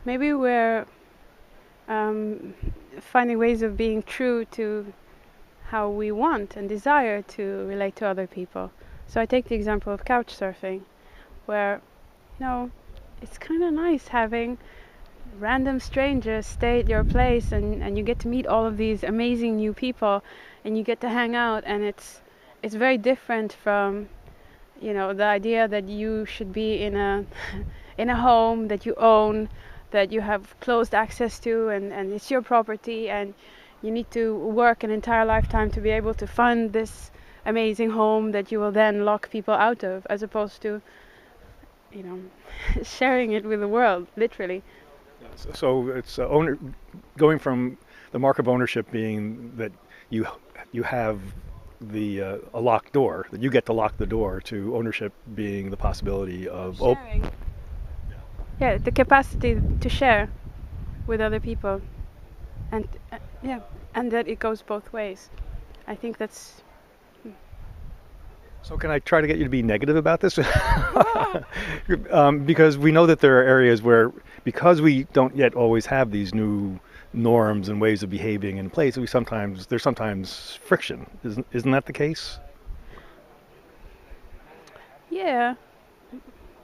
maybe we're finding ways of being true to how we want and desire to relate to other people. So I take the example of couchsurfing, where, it's kind of nice having random strangers stay at your place, and you get to meet all of these amazing new people, and you get to hang out, and it's very different from, the idea that you should be in a in a home that you own, that you have closed access to, and it's your property, and you need to work an entire lifetime to be able to fund this amazing home that you will then lock people out of, as opposed to, you know, sharing it with the world, literally. So it's going from the mark of ownership being that you you have a locked door, that you get to lock the door, to ownership being the possibility of Sharing. Yeah, the capacity to share with other people, and yeah, and that it goes both ways. I think that's. So can I try to get you to be negative about this? Because we know that there are areas where, because we don't yet always have these new norms and ways of behaving in place, there's sometimes friction. Isn't that the case? Yeah,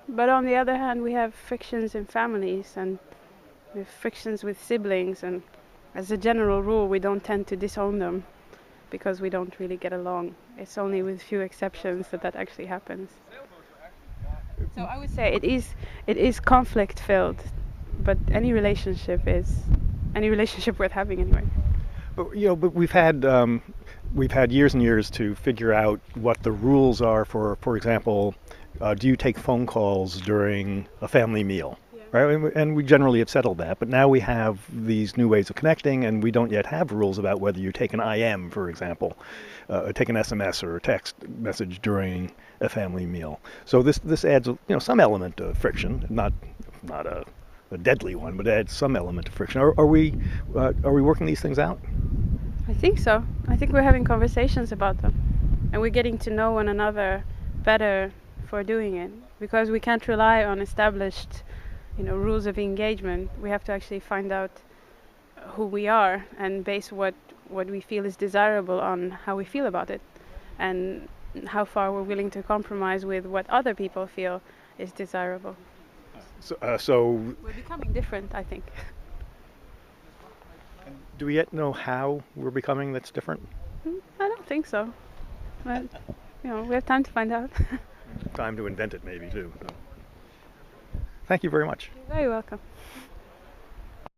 but on the other hand, we have frictions in families, and we have frictions with siblings, and as a general rule, we don't tend to disown them because we don't really get along. It's only with few exceptions that actually happens. So I would say it is conflict filled, but any relationship worth having anyway. But we've had years and years to figure out what the rules are for example, do you take phone calls during a family meal? Yeah. Right? And we generally have settled that, but now we have these new ways of connecting, and we don't yet have rules about whether you take an IM, for example, take an SMS or a text message during a family meal. So this adds some element of friction, not a deadly one, but adds some element of friction. Are we working these things out? I think so. I think we're having conversations about them, and we're getting to know one another better for doing it, because we can't rely on established, rules of engagement. We have to actually find out who we are and base what we feel is desirable on how we feel about it, and how far we're willing to compromise with what other people feel is desirable. So We're becoming different, I think. do we yet know how we're becoming that's different? I don't think so. But, we have time to find out. Time to invent it, maybe, too. So, thank you very much. You're very welcome.